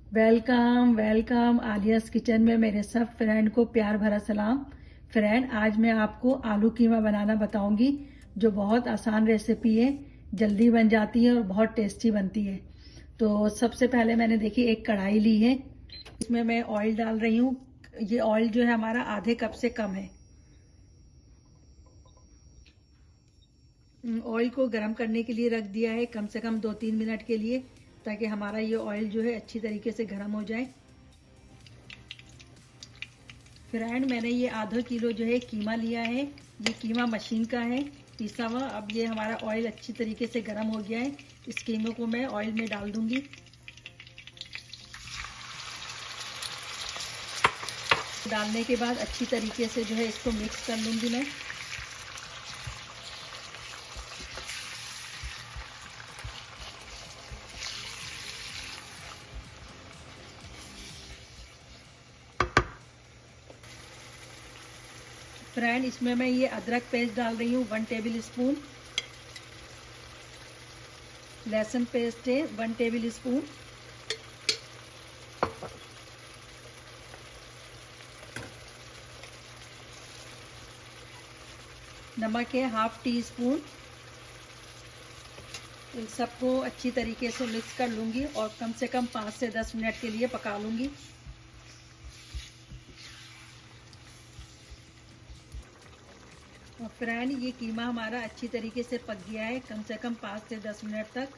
Welcome welcome आलियास kitchen में मेरे सब फ्रेंड को प्यार भरा सलाम। फ्रेंड, आज मैं आपको आलू कीमा बनाना बताऊंगी, जो बहुत आसान रेसिपी है, जल्दी बन जाती है और बहुत टेस्टी बनती है। तो सबसे पहले मैंने देखी एक कढ़ाई ली है, इसमें मैं ऑयल डाल रही हूँ। ये ऑयल जो है हमारा आधे कप से कम है। ऑयल को गर्म करने के लिए रख दिया है, कम से कम 2-3 मिनट के लिए, ताकि हमारा ये ऑयल जो है अच्छी तरीके से गर्म हो जाए। फ्रेंड, मैंने ये आधा किलो जो है कीमा लिया है। ये कीमा मशीन का है, पिसा हुआ। अब ये हमारा ऑयल अच्छी तरीके से गर्म हो गया है। इस कीमे को मैं ऑयल में डाल दूंगी। डालने के बाद अच्छी तरीके से जो है इसको मिक्स कर लूंगी मैं। फ्रेंड, इसमें मैं ये अदरक पेस्ट डाल रही हूँ 1 टेबल स्पून। लहसुन पेस्ट है 1 टेबल स्पून। नमक है 1/2 टी स्पून। इन सबको अच्छी तरीके से मिक्स कर लूंगी और कम से कम 5 से 10 मिनट के लिए पका लूंगी। और फ्रेंड, ये कीमा हमारा अच्छी तरीके से पक गया है। कम से कम 5 से 10 मिनट तक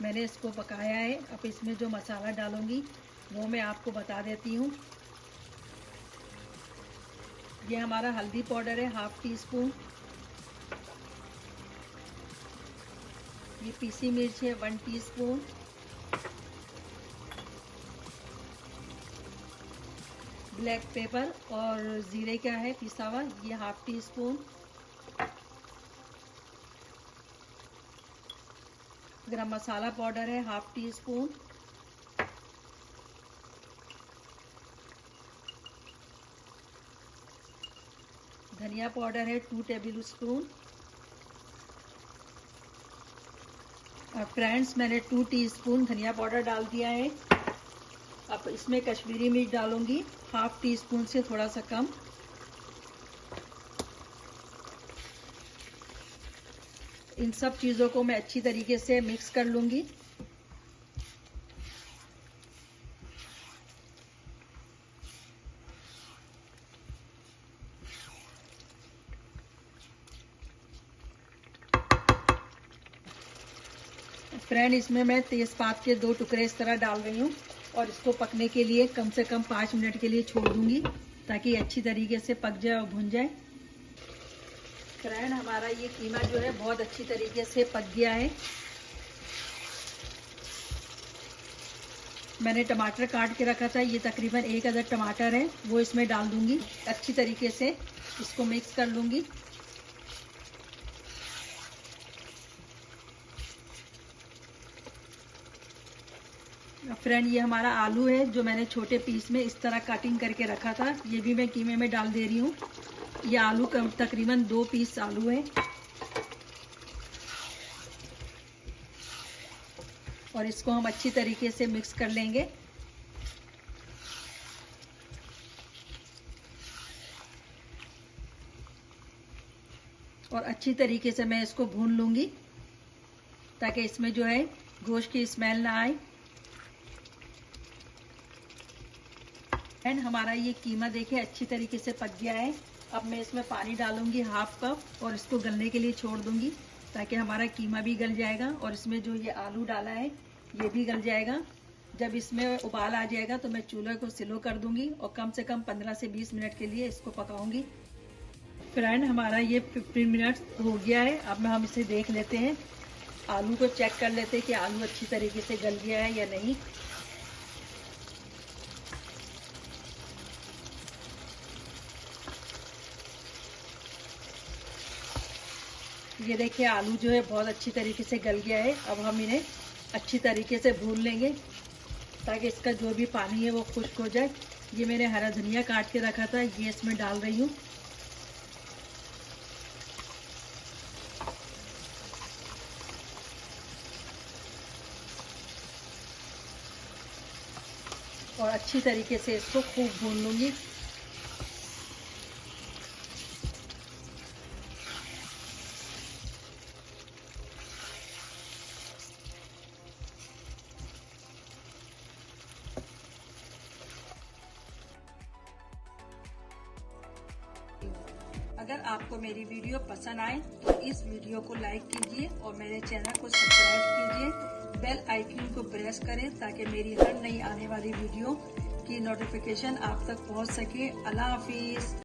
मैंने इसको पकाया है। अब इसमें जो मसाला डालूंगी वो मैं आपको बता देती हूँ। ये हमारा हल्दी पाउडर है 1/2 टी स्पून। ये पीसी मिर्च है 1 टीस्पून। ब्लैक पेपर और जीरे का है पिसा हुआ, ये 1/2 टी स्पून। गरम मसाला पाउडर है 1/2 टी स्पून। धनिया पाउडर है 2 टेबल स्पून। और फ्रेंड्स, मैंने 2 टीस्पून धनिया पाउडर डाल दिया है। अब इसमें कश्मीरी मिर्च डालूंगी 1/2 टी स्पून से थोड़ा सा कम। इन सब चीज़ों को मैं अच्छी तरीके से मिक्स कर लूंगी। फ्रेंड, इसमें मैं तेज़पात के 2 टुकड़े इस तरह डाल रही हूँ और इसको पकने के लिए कम से कम 5 मिनट के लिए छोड़ दूंगी, ताकि अच्छी तरीके से पक जाए और भुन जाए। फ्रेंड, हमारा ये कीमा जो है बहुत अच्छी तरीके से पक गया है। मैंने टमाटर काट के रखा था, ये तकरीबन 1 अदद टमाटर है, वो इसमें डाल दूंगी। अच्छी तरीके से इसको मिक्स कर लूंगी। फ्रेंड, ये हमारा आलू है जो मैंने छोटे पीस में इस तरह कटिंग करके रखा था, ये भी मैं कीमे में डाल दे रही हूँ। ये आलू का तकरीबन 2 पीस आलू है। और इसको हम अच्छी तरीके से मिक्स कर लेंगे। और अच्छी तरीके से मैं इसको भून लूंगी, ताकि इसमें जो है गोश्त की स्मेल ना आए। एंड हमारा ये कीमा देखिए अच्छी तरीके से पक गया है। अब मैं इसमें पानी डालूंगी 1/2 कप और इसको गलने के लिए छोड़ दूंगी, ताकि हमारा कीमा भी गल जाएगा और इसमें जो ये आलू डाला है ये भी गल जाएगा। जब इसमें उबाल आ जाएगा तो मैं चूल्हे को स्लो कर दूंगी और कम से कम 15 से 20 मिनट के लिए इसको पकाऊंगी। फ्रेंड, हमारा ये 15 मिनट हो गया है। अब हम इसे देख लेते हैं, आलू को चेक कर लेते हैं कि आलू अच्छी तरीके से गल गया है या नहीं। ये देखिए आलू जो है बहुत अच्छी तरीके से गल गया है। अब हम इन्हें अच्छी तरीके से भून लेंगे, ताकि इसका जो भी पानी है वो खुश्क हो जाए। ये मैंने हरा धनिया काट के रखा था, ये इसमें डाल रही हूँ। और अच्छी तरीके से इसको खूब भून लूँगी। अगर आपको मेरी वीडियो पसंद आए तो इस वीडियो को लाइक कीजिए और मेरे चैनल को सब्सक्राइब कीजिए। बेल आइकन को प्रेस करें ताकि मेरी हर नई आने वाली वीडियो की नोटिफिकेशन आप तक पहुंच सके। अल्लाह हाफिज।